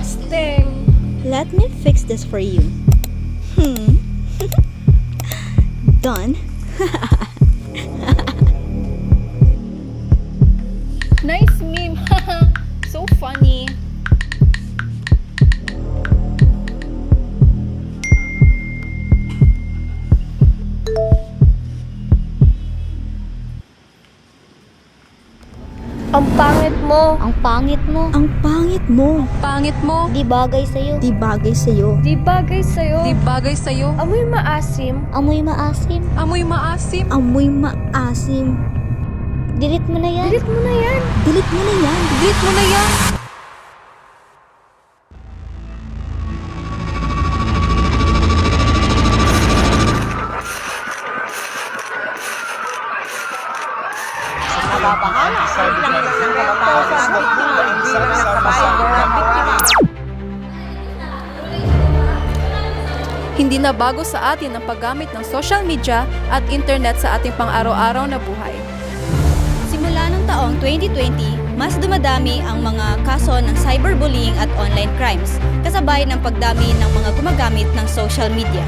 disgusting. Let me fix this for you. Done. Nice meme. So funny. Ang pangit mo. Ang pangit mo. Ang pangit mo. Pangit mo. Di bagay sa'yo. Di bagay sa'yo. Di bagay sa'yo. Di bagay sa'yo. Amoy maasim. Amoy maasim. Amoy maasim. Amoy maasim. Delete mo na yan. Delete mo na yan. Delete mo na yan. Delete mo na yan. Hindi na bago sa atin ang paggamit ng social media at internet sa ating pang-araw-araw na buhay. Simula ng taong 2020, mas dumadami ang mga kaso ng cyberbullying at online crimes, kasabay ng pagdami ng mga gumagamit ng social media.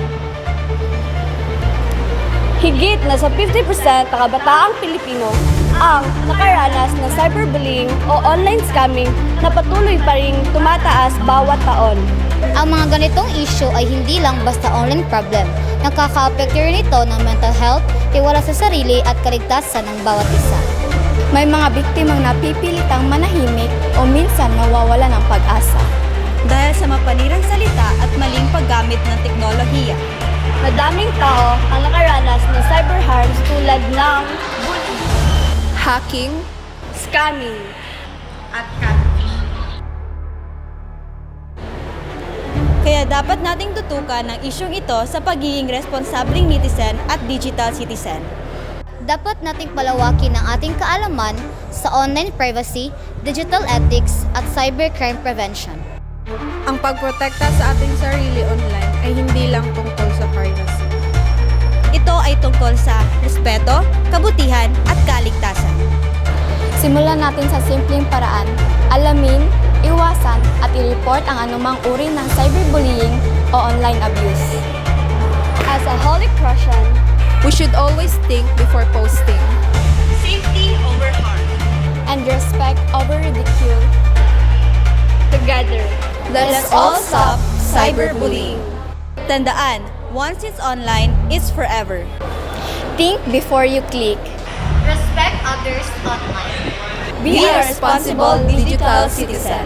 Higit na sa 50% ng kabataang Pilipino ang nakaranas ng cyberbullying o online scamming na patuloy pa ring tumataas bawat taon. Ang mga ganitong issue ay hindi lang basta online problem. Nakaka-apekto rin ito ng mental health, tiwala sa sarili at kaligtasan ng bawat isa. May mga biktimang napipilitang manahimik o minsan nawawala ng pag-asa. Dahil sa mapanirang salita at maling paggamit ng teknolohiya. Madaming tao ang nakaranas ng cyber harms tulad ng Hacking, scamming, Kaya dapat nating tutukan ang isyong ito sa pagiging responsableng netizen at digital citizen. Dapat nating palawakin ang ating kaalaman sa online privacy, digital ethics at cybercrime prevention. ang pagprotekta sa ating sarili online ay hindi lang tungkol sa privacy. Ito ay tungkol sa respeto, kabutihan at kaligtasan. Simulan natin sa simpleng paraan. Alamin, iwasan at i-report ang anumang uri ng cyberbullying o online abuse. as a Holy Prussian, We should always think before posting. Safety over harm. And respect over ridicule. together. Let's all stop cyberbullying. Tandaan, once it's online, it's forever. Think before you click. Respect others online. Be a responsible digital citizen.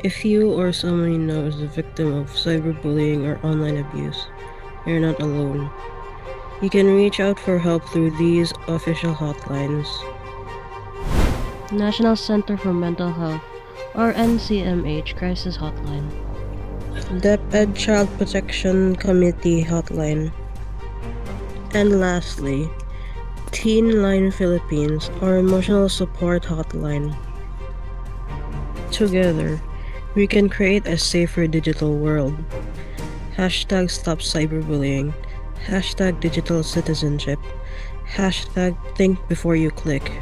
If you or someone you know is a victim of cyberbullying or online abuse, you're not alone. You can reach out for help through these official hotlines. National Center for Mental Health, or NCMH Crisis Hotline. DepEd Child Protection Committee Hotline. And lastly, Teen Line Philippines, or Emotional Support Hotline. Together, we can create a safer digital world. Hashtag stop cyberbullying. Hashtag digital citizenship. Hashtag think before you click.